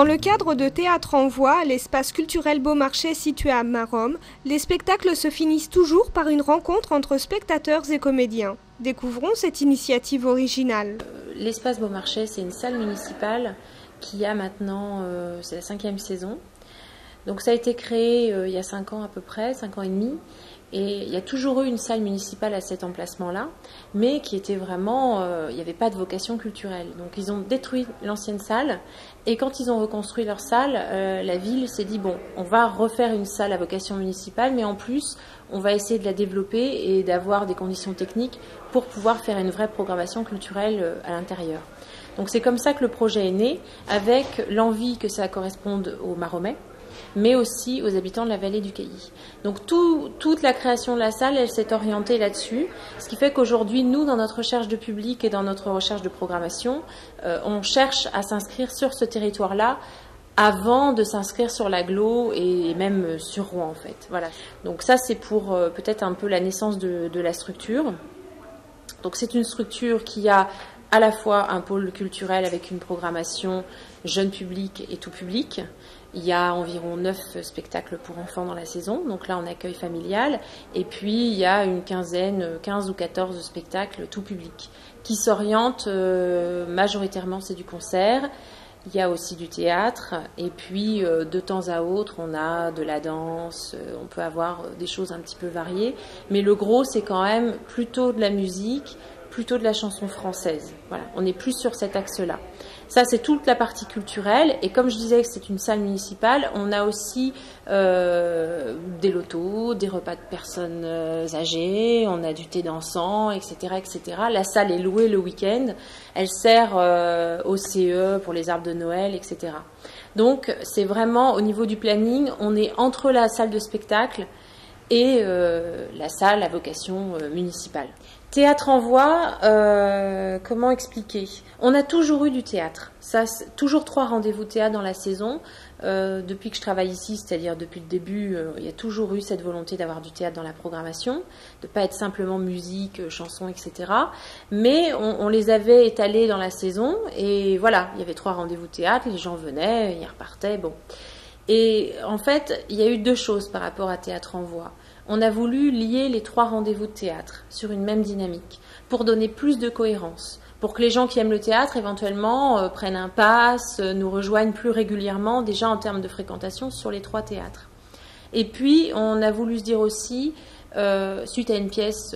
Dans le cadre de Théâtre en Voix, l'espace culturel Beaumarchais situé à Maromme, les spectacles se finissent toujours par une rencontre entre spectateurs et comédiens. Découvrons cette initiative originale. L'espace Beaumarchais, c'est une salle municipale qui a maintenant, c'est la 5e saison. Donc ça a été créé il y a 5 ans à peu près, 5 ans et demi. Et il y a toujours eu une salle municipale à cet emplacement-là, mais qui était vraiment, il n'y avait pas de vocation culturelle. Donc ils ont détruit l'ancienne salle, et quand ils ont reconstruit leur salle, la ville s'est dit, bon, on va refaire une salle à vocation municipale, mais en plus, on va essayer de la développer et d'avoir des conditions techniques pour pouvoir faire une vraie programmation culturelle à l'intérieur. Donc c'est comme ça que le projet est né, avec l'envie que ça corresponde aux Maromais, mais aussi aux habitants de la vallée du Cailly. Donc toute la création de la salle, elle s'est orientée là-dessus, ce qui fait qu'aujourd'hui, nous, dans notre recherche de public et dans notre recherche de programmation, on cherche à s'inscrire sur ce territoire-là avant de s'inscrire sur l'agglo et même sur Rouen, en fait. Voilà. Donc ça, c'est pour peut-être un peu la naissance de la structure. Donc c'est une structure qui a à la fois un pôle culturel avec une programmation jeune public et tout public. Il y a environ 9 spectacles pour enfants dans la saison, donc là on accueil familial, et puis il y a une 15 ou 14 spectacles tout public, qui s'orientent majoritairement, c'est du concert, il y a aussi du théâtre, et puis de temps à autre on a de la danse, on peut avoir des choses un petit peu variées, mais le gros c'est quand même plutôt de la musique, plutôt de la chanson française. Voilà, on est plus sur cet axe-là. Ça, c'est toute la partie culturelle. Et comme je disais que c'est une salle municipale, on a aussi des lotos, des repas de personnes âgées, on a du thé dansant, etc., etc. La salle est louée le week-end. Elle sert au CE pour les arbres de Noël, etc. Donc, c'est vraiment, au niveau du planning, on est entre la salle de spectacle et la salle à vocation municipale. Théâtre en voix, comment expliquer? On a toujours eu du théâtre. Ça, toujours 3 rendez-vous théâtre dans la saison. Depuis que je travaille ici, c'est-à-dire depuis le début, il y a toujours eu cette volonté d'avoir du théâtre dans la programmation, de ne pas être simplement musique, chansons, etc. Mais on les avait étalés dans la saison et voilà, il y avait 3 rendez-vous théâtre, les gens venaient, ils repartaient, bon. Et en fait, il y a eu 2 choses par rapport à Théâtre en Voix. On a voulu lier les 3 rendez-vous de théâtre sur une même dynamique pour donner plus de cohérence, pour que les gens qui aiment le théâtre éventuellement prennent un pass, nous rejoignent plus régulièrement déjà en termes de fréquentation sur les 3 théâtres. Et puis on a voulu se dire aussi, suite à une pièce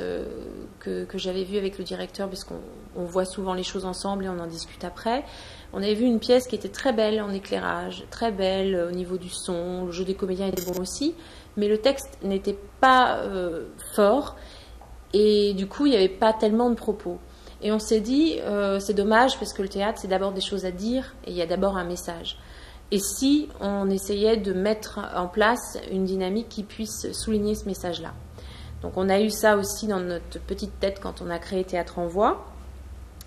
que j'avais vue avec le directeur, parce qu'on voit souvent les choses ensemble et on en discute après, on avait vu une pièce qui était très belle en éclairage, très belle au niveau du son, le jeu des comédiens était bon aussi, mais le texte n'était pas fort et du coup il n'y avait pas tellement de propos. Et on s'est dit, c'est dommage parce que le théâtre c'est d'abord des choses à dire et il y a d'abord un message. Et si on essayait de mettre en place une dynamique qui puisse souligner ce message-là. Donc on a eu ça aussi dans notre petite tête quand on a créé Théâtre en Voix.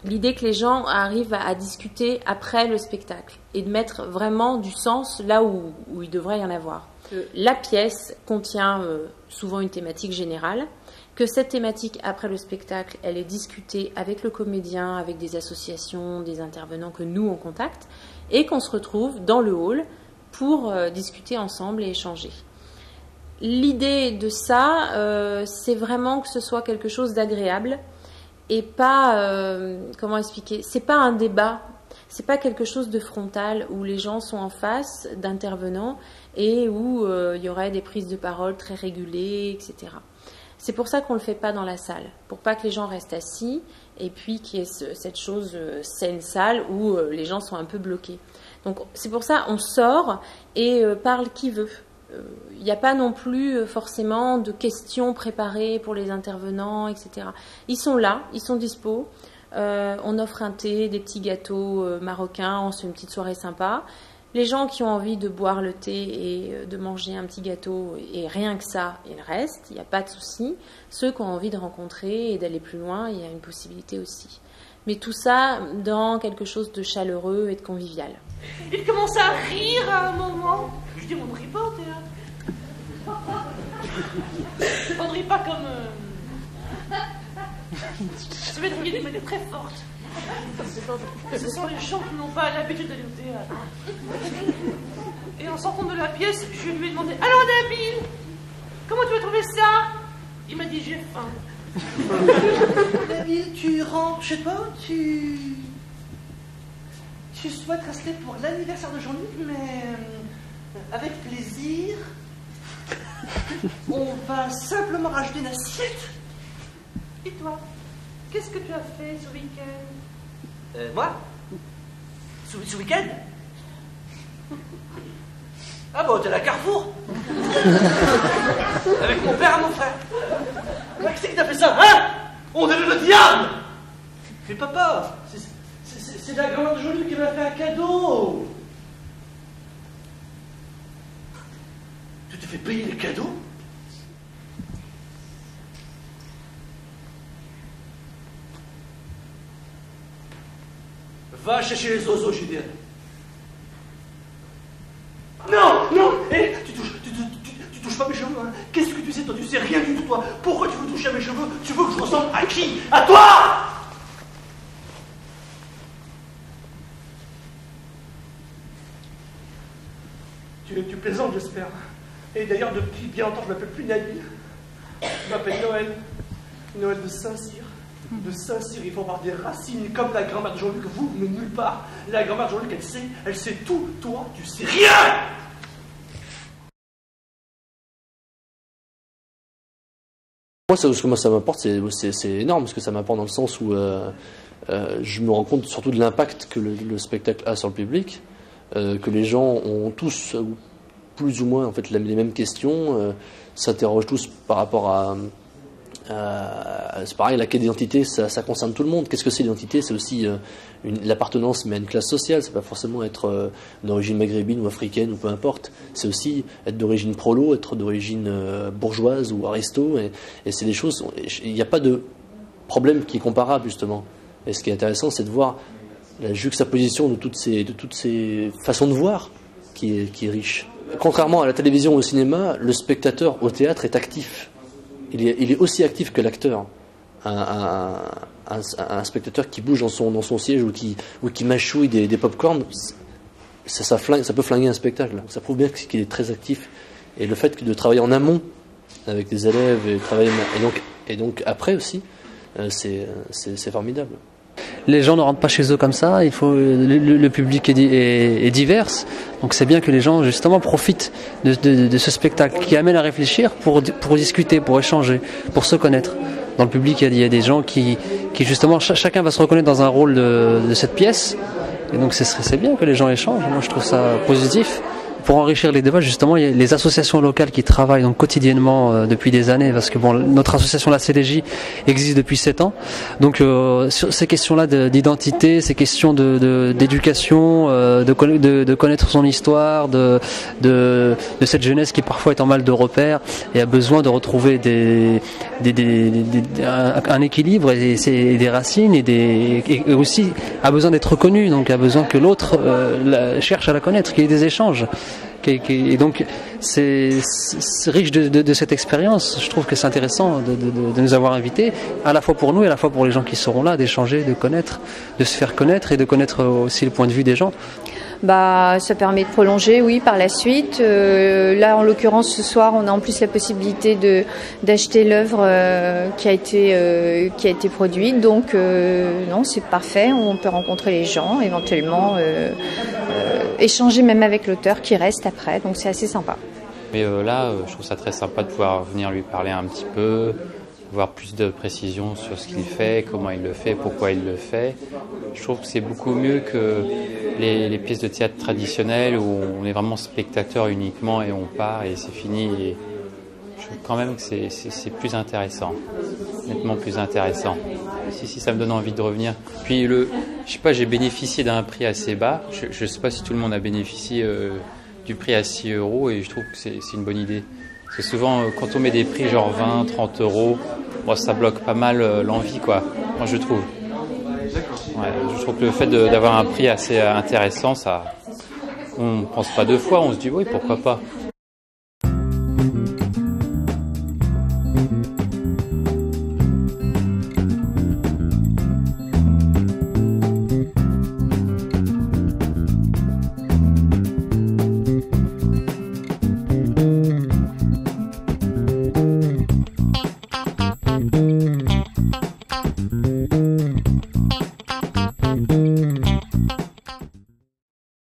L'idée que les gens arrivent à discuter après le spectacle et de mettre vraiment du sens là où il devrait y en avoir. La pièce contient souvent une thématique générale, que cette thématique après le spectacle, elle est discutée avec le comédien, avec des associations, des intervenants que nous on contacte, et qu'on se retrouve dans le hall pour discuter ensemble et échanger. L'idée de ça, c'est vraiment que ce soit quelque chose d'agréable et pas, comment expliquer, c'est pas un débat, c'est pas quelque chose de frontal où les gens sont en face d'intervenants et où il y aurait des prises de parole très régulées, etc. C'est pour ça qu'on ne le fait pas dans la salle, pour pas que les gens restent assis et puis qu'il y ait cette chose, c'est une salle où les gens sont un peu bloqués. Donc c'est pour ça on sort et parle qui veut. Il n'y a pas non plus forcément de questions préparées pour les intervenants, etc. Ils sont là, ils sont dispo. On offre un thé, des petits gâteaux marocains, on se fait une petite soirée sympa. Les gens qui ont envie de boire le thé et de manger un petit gâteau, et rien que ça, ils restent, il n'y a pas de souci. Ceux qui ont envie de rencontrer et d'aller plus loin, il y a une possibilité aussi. Mais tout ça dans quelque chose de chaleureux et de convivial. Il commençait à rire à un moment. Je dis, on ne rit pas au théâtre. On ne rit pas comme... Ça veut dire qu'il y a des manières très fortes. Ce sont les gens qui n'ont pas l'habitude d'aller au théâtre. Et en sortant de la pièce, je lui ai demandé « Alors Nabil, comment tu as trouvé ça ?» Il m'a dit « J'ai faim. » Nabil, tu rentres chez toi, tu souhaites rester pour l'anniversaire de Jean-Luc, mais avec plaisir. On va simplement rajouter une assiette. Et toi, qu'est-ce que tu as fait ce week-end? Moi? Ce week-end? Ah bon, t'es à la Carrefour. Avec mon père et mon frère. Mais qui c'est qui t'a fait ça, hein? On est le diable. Mais papa, c'est la grand-mère de Jean-Luc qui m'a fait un cadeau. Tu te fais payer les cadeaux? Va chercher les oiseaux, Julien. Non, non, hé, tu touches pas mes cheveux, hein. Qu'est-ce que tu sais, toi? Tu sais rien du tout, toi. Pourquoi tu veux toucher à mes cheveux? Tu veux que je ressemble à qui? À toi? Tu plaisantes, j'espère. Et d'ailleurs, depuis bien longtemps, je m'appelle plus Nabil. Je m'appelle Noël. Noël de Saint-Cyr. De Saint-Cyr, il faut avoir des racines comme la grand-mère de Jean-Luc. Vous, mais nulle part. La grand-mère de Jean-Luc, elle sait tout. Toi, tu sais rien! Moi, ce que moi, ça m'apporte, c'est énorme, parce que ça m'apporte dans le sens où je me rends compte surtout de l'impact que le spectacle a sur le public, que les gens ont tous, plus ou moins, en fait, les mêmes questions, s'interrogent tous par rapport à c'est pareil, la quête d'identité, ça concerne tout le monde. Qu'est-ce que c'est l'identité? C'est aussi l'appartenance, mais à une classe sociale. C'est pas forcément être d'origine maghrébine ou africaine ou peu importe. C'est aussi être d'origine prolo, être d'origine bourgeoise ou aristo. Et c'est des choses. Il n'y a pas de problème qui est comparable justement. Et ce qui est intéressant, c'est de voir la juxtaposition de toutes ces façons de voir qui est riche. Contrairement à la télévision ou au cinéma, le spectateur au théâtre est actif. Il est aussi actif que l'acteur. Un spectateur qui bouge dans son siège ou qui mâchouille des pop-corn, ça peut flinguer un spectacle. Ça prouve bien qu'il est très actif. Et le fait de travailler en amont avec des élèves et donc après aussi, c'est formidable. Les gens ne rentrent pas chez eux comme ça, le public est divers, donc c'est bien que les gens justement profitent de ce spectacle qui amène à réfléchir pour discuter, pour échanger, pour se connaître. Dans le public, il y a des gens qui justement, chacun va se reconnaître dans un rôle de cette pièce, et donc c'est bien que les gens échangent. Moi je trouve ça positif. Pour enrichir les débats, justement, il y a les associations locales qui travaillent donc quotidiennement depuis des années, parce que bon, notre association, la CDJ, existe depuis 7 ans. Donc, sur ces questions-là d'identité, ces questions d'éducation, de connaître son histoire, de cette jeunesse qui parfois est en mal de repères et a besoin de retrouver un équilibre et des racines et aussi a besoin d'être reconnu, donc a besoin que l'autre cherche à la connaître, qu'il y ait des échanges. Et donc c'est riche de cette expérience. Je trouve que c'est intéressant de nous avoir invités, à la fois pour nous et à la fois pour les gens qui seront là, d'échanger, de connaître, de se faire connaître et de connaître aussi le point de vue des gens. Ça permet de prolonger, oui, par la suite. Là, en l'occurrence, ce soir, on a en plus la possibilité d'acheter l'œuvre qui a été produite. Donc, non, c'est parfait. On peut rencontrer les gens, éventuellement échanger même avec l'auteur qui reste après. Donc, c'est assez sympa. Mais là, je trouve ça très sympa de pouvoir venir lui parler un petit peu, avoir plus de précision sur ce qu'il fait, comment il le fait, pourquoi il le fait. Je trouve que c'est beaucoup mieux que les pièces de théâtre traditionnelles où on est vraiment spectateur uniquement et on part et c'est fini. Et je trouve quand même que c'est plus intéressant, nettement plus intéressant. Si, ça me donne envie de revenir. Puis je sais pas, j'ai bénéficié d'un prix assez bas. Je sais pas si tout le monde a bénéficié du prix à 6 € et je trouve que c'est une bonne idée. Parce que souvent, quand on met des prix genre 20, 30 €, bon, ça bloque pas mal l'envie, quoi. Moi, je trouve. Ouais, je trouve que le fait d'avoir un prix assez intéressant, on ne pense pas deux fois, on se dit oui, pourquoi pas.